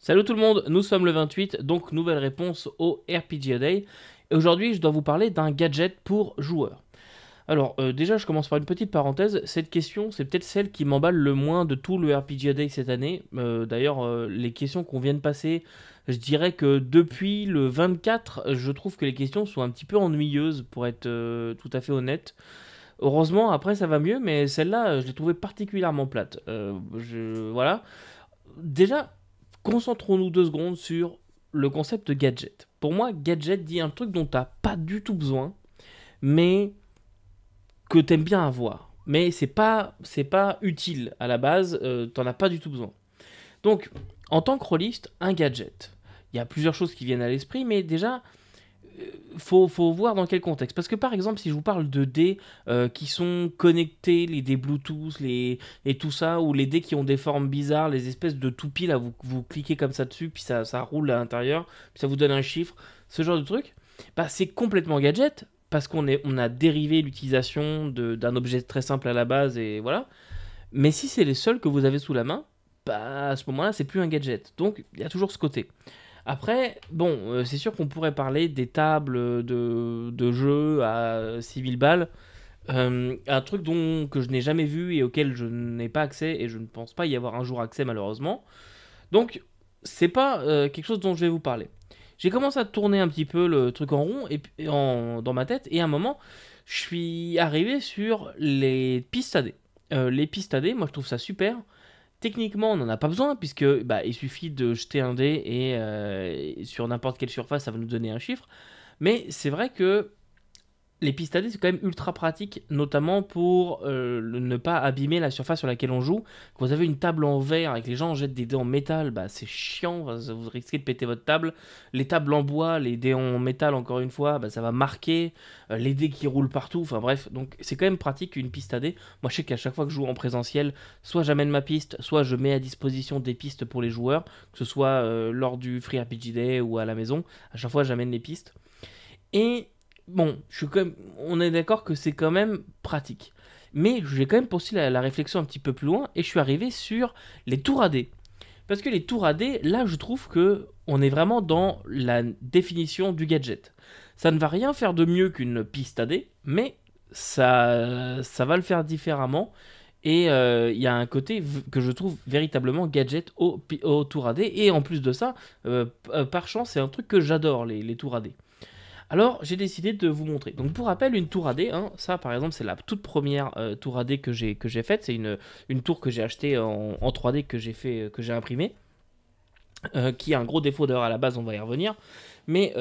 Salut tout le monde, nous sommes le 28, donc nouvelle réponse au RPG Day. Et aujourd'hui, je dois vous parler d'un gadget pour joueurs. Alors, déjà, je commence par une petite parenthèse. Cette question, c'est peut-être celle qui m'emballe le moins de tout le RPG Day cette année. D'ailleurs, les questions qu'on vient de passer, je dirais que depuis le 24, je trouve que les questions sont un petit peu ennuyeuses, pour être tout à fait honnête. Heureusement, après, ça va mieux, mais celle-là, je l'ai trouvée particulièrement plate. Voilà. Déjà, concentrons-nous 2 secondes sur le concept de gadget. Pour moi, gadget dit un truc dont tu n'as pas du tout besoin, mais que tu aimes bien avoir. Mais c'est pas utile à la base, t'en as pas du tout besoin. Donc, en tant que rôliste, un gadget. Il y a plusieurs choses qui viennent à l'esprit, mais déjà, faut voir dans quel contexte. Parce que par exemple, si je vous parle de dés qui sont connectés, les dés Bluetooth, et tout ça, ou les dés qui ont des formes bizarres, les espèces de toupies, là, vous cliquez comme ça dessus, puis ça roule à l'intérieur, puis ça vous donne un chiffre, ce genre de truc, bah, c'est complètement gadget, parce on a dérivé l'utilisation d'un objet très simple à la base, et voilà. Mais si c'est les seuls que vous avez sous la main, bah, à ce moment-là, c'est plus un gadget. Donc, il y a toujours ce côté. Après, bon, c'est sûr qu'on pourrait parler des tables de jeux à 6000 balles. Un truc que je n'ai jamais vu et auquel je n'ai pas accès et je ne pense pas y avoir un jour accès malheureusement. Donc, c'est pas quelque chose dont je vais vous parler. J'ai commencé à tourner un petit peu le truc en rond dans ma tête et à un moment, je suis arrivé sur les pistes AD. Les pistes AD, moi je trouve ça super. Techniquement, on n'en a pas besoin puisque bah, il suffit de jeter un dé et sur n'importe quelle surface, ça va nous donner un chiffre. Mais c'est vrai que les pistes AD, c'est quand même ultra pratique, notamment pour ne pas abîmer la surface sur laquelle on joue. Quand vous avez une table en verre avec les gens jettent des dés en métal, bah, c'est chiant, vous risquez de péter votre table. Les tables en bois, les dés en métal, encore une fois, bah, ça va marquer. Les dés qui roulent partout, enfin bref, donc c'est quand même pratique une piste AD. Moi, je sais qu'à chaque fois que je joue en présentiel, soit j'amène ma piste, soit je mets à disposition des pistes pour les joueurs, que ce soit lors du Free RPG Day ou à la maison. À chaque fois, j'amène les pistes. Et bon, on est d'accord que c'est quand même pratique. Mais j'ai quand même poussé la réflexion un petit peu plus loin et je suis arrivé sur les tours AD. Parce que les tours AD, là, je trouve que on est vraiment dans la définition du gadget. Ça ne va rien faire de mieux qu'une piste AD, mais ça va le faire différemment. Et il y a un côté que je trouve véritablement gadget au tour AD. Et en plus de ça, par chance, c'est un truc que j'adore, les tours AD. Alors, j'ai décidé de vous montrer. Donc, pour rappel, une tour AD, hein, ça par exemple, c'est la toute première tour AD que j'ai faite. C'est une tour que j'ai achetée en 3D que j'ai imprimée, qui a un gros défaut d'ailleurs à la base, on va y revenir. Mais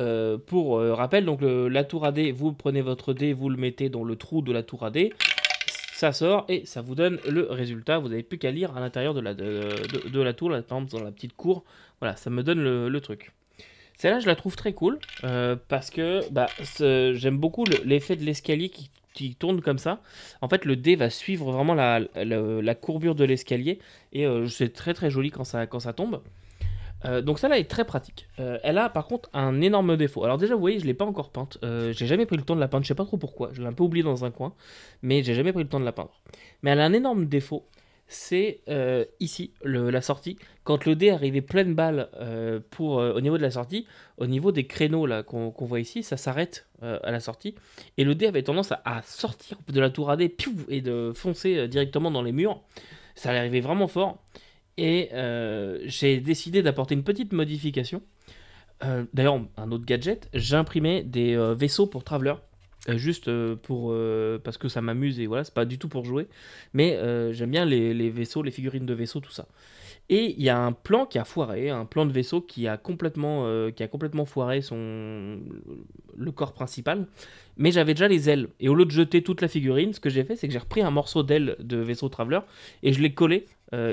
pour rappel, donc la tour AD, vous prenez votre dé, vous le mettez dans le trou de la tour AD, ça sort et ça vous donne le résultat. Vous n'avez plus qu'à lire à l'intérieur de la tour, là, par exemple dans la petite cour. Voilà, ça me donne le truc. Celle-là, je la trouve très cool parce que bah, j'aime beaucoup l'effet de l'escalier qui tourne comme ça. En fait, le dé va suivre vraiment la courbure de l'escalier et c'est très très joli quand ça tombe. Donc celle-là est très pratique. Elle a par contre un énorme défaut. Alors déjà, vous voyez, je l'ai pas encore peinte. J'ai jamais pris le temps de la peindre. Je sais pas trop pourquoi. Je l'ai un peu oublié dans un coin, mais j'ai jamais pris le temps de la peindre. Mais elle a un énorme défaut. C'est ici la sortie. Quand le dé arrivait pleine balle au niveau de la sortie, au niveau des créneaux là qu'on voit ici, ça s'arrête à la sortie. Et le dé avait tendance à sortir de la tour AD et de foncer directement dans les murs. Ça arrivait vraiment fort. Et j'ai décidé d'apporter une petite modification. D'ailleurs, un autre gadget, j'ai imprimé des vaisseaux pour Traveler. Juste parce que ça m'amuse et voilà, c'est pas du tout pour jouer. Mais j'aime bien les vaisseaux, les figurines de vaisseaux, tout ça. Et il y a un plan qui a foiré, un plan de vaisseau qui a complètement foiré le corps principal. Mais j'avais déjà les ailes. Et au lieu de jeter toute la figurine, ce que j'ai fait, c'est que j'ai repris un morceau d'aile de vaisseau Traveler et je l'ai collé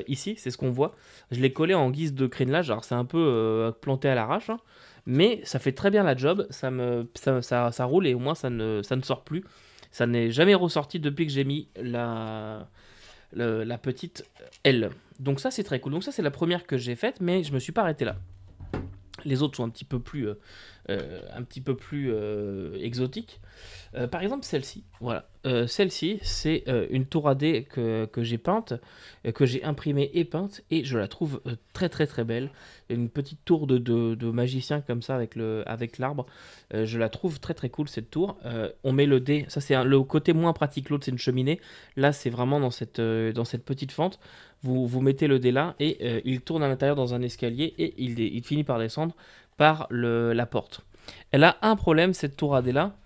ici, c'est ce qu'on voit. Je l'ai collé en guise de crénelage. Alors c'est un peu planté à l'arrache, hein, mais ça fait très bien la job. Ça roule et au moins ça ne sort plus. Ça n'est jamais ressorti depuis que j'ai mis la petite aile. Donc ça c'est très cool. Donc ça c'est la première que j'ai faite, mais je me suis pas arrêté là. Les autres sont un petit peu plus exotiques. Par exemple, celle-ci. Voilà. Celle-ci, c'est une tour AD que j'ai peinte, que j'ai imprimée et peinte, et je la trouve très très très belle. Une petite tour de magicien comme ça avec l'arbre. Je la trouve très très cool cette tour. On met le dé, ça c'est le côté moins pratique. L'autre c'est une cheminée. Là c'est vraiment dans cette petite fente. Vous mettez le dé là et il tourne à l'intérieur dans un escalier et il finit par descendre par la porte. Elle a un problème cette tour AD là.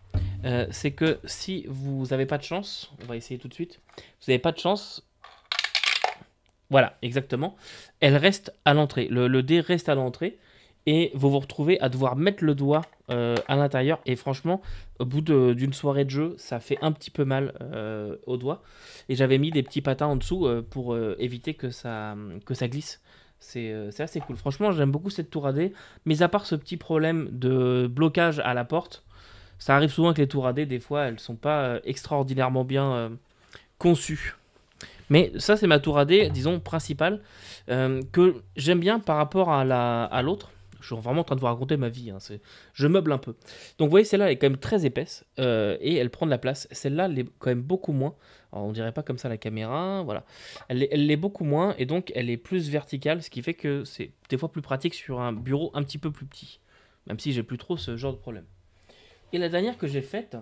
C'est que si vous n'avez pas de chance, on va essayer tout de suite, vous n'avez pas de chance, voilà, exactement, elle reste à l'entrée, le dé reste à l'entrée, et vous vous retrouvez à devoir mettre le doigt à l'intérieur, et franchement, au bout d'une soirée de jeu, ça fait un petit peu mal au doigt, et j'avais mis des petits patins en dessous pour éviter que ça glisse. C'est assez cool. Franchement, j'aime beaucoup cette tour AD, mais à part ce petit problème de blocage à la porte, ça arrive souvent que les tours AD, des fois, elles sont pas extraordinairement bien conçues. Mais ça, c'est ma tour AD, disons, principale, que j'aime bien par rapport à l'autre. Je suis vraiment en train de vous raconter ma vie, hein, je meuble un peu. Donc vous voyez, celle-là, elle est quand même très épaisse, et elle prend de la place. Celle-là, elle est quand même beaucoup moins. Alors, on dirait pas comme ça la caméra, voilà. Elle l'est beaucoup moins, et donc elle est plus verticale, ce qui fait que c'est des fois plus pratique sur un bureau un petit peu plus petit. Même si j'ai plus trop ce genre de problème. Et la dernière que j'ai faite,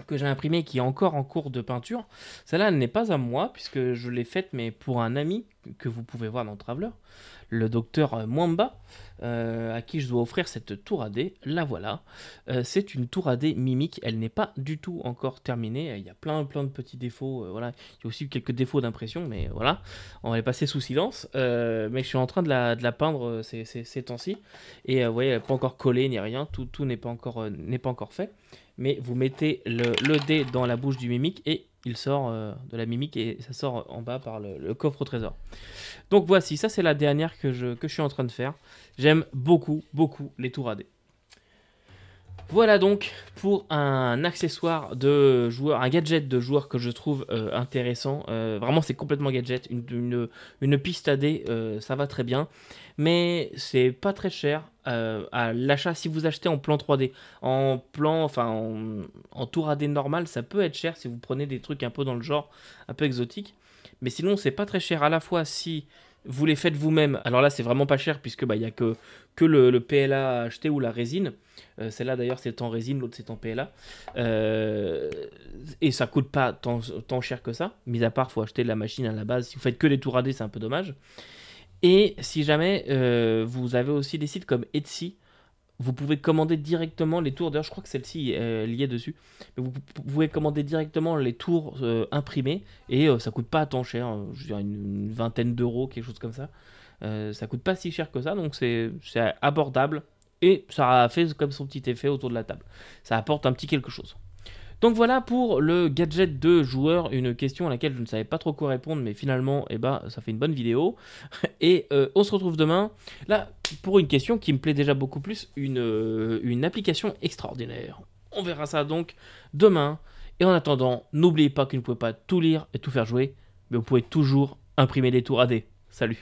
que j'ai imprimée, qui est encore en cours de peinture, celle-là, elle n'est pas à moi, puisque je l'ai faite, mais pour un ami que vous pouvez voir dans Traveler, le docteur Mwamba, à qui je dois offrir cette tour AD. La voilà. C'est une tour AD mimique. Elle n'est pas du tout encore terminée. Il y a plein de petits défauts. Voilà. Il y a aussi quelques défauts d'impression, mais voilà. On va les passer sous silence. Mais je suis en train de la peindre ces temps-ci. Et vous voyez, elle n'est pas encore collée ni rien. Tout n'est pas encore fait. Mais vous mettez le dé dans la bouche du mimique et il sort de la mimique et ça sort en bas par le coffre au trésor. Donc voici, ça c'est la dernière que je suis en train de faire. J'aime beaucoup les tours AD. Voilà donc pour un accessoire de joueur, un gadget de joueur que je trouve intéressant. Vraiment c'est complètement gadget, une piste AD, ça va très bien. Mais c'est pas très cher à l'achat si vous achetez en plan 3D. En plan, enfin en tour AD normal, ça peut être cher si vous prenez des trucs un peu dans le genre, un peu exotique. Mais sinon c'est pas très cher à la fois si vous les faites vous-même. Alors là c'est vraiment pas cher puisque il y a que le PLA à acheter ou la résine. Celle-là d'ailleurs c'est en résine, l'autre c'est en PLA. Et ça coûte pas tant cher que ça. Mis à part, faut acheter la machine à la base. Si vous faites que les tours AD, c'est un peu dommage. Et si jamais vous avez aussi des sites comme Etsy, vous pouvez commander directement les tours. D'ailleurs, je crois que celle-ci est liée dessus. Mais vous pouvez commander directement les tours imprimés et ça coûte pas tant cher. Je dirais une vingtaine d'euros, quelque chose comme ça. Ça coûte pas si cher que ça, donc c'est abordable. Et ça a fait comme son petit effet autour de la table. Ça apporte un petit quelque chose. Donc voilà pour le gadget de joueur, une question à laquelle je ne savais pas trop quoi répondre, mais finalement, ça fait une bonne vidéo. Et on se retrouve demain, là, pour une question qui me plaît déjà beaucoup plus, une application extraordinaire. On verra ça donc demain. Et en attendant, n'oubliez pas que vous ne pouvez pas tout lire et tout faire jouer, mais vous pouvez toujours imprimer des tours AD. Salut!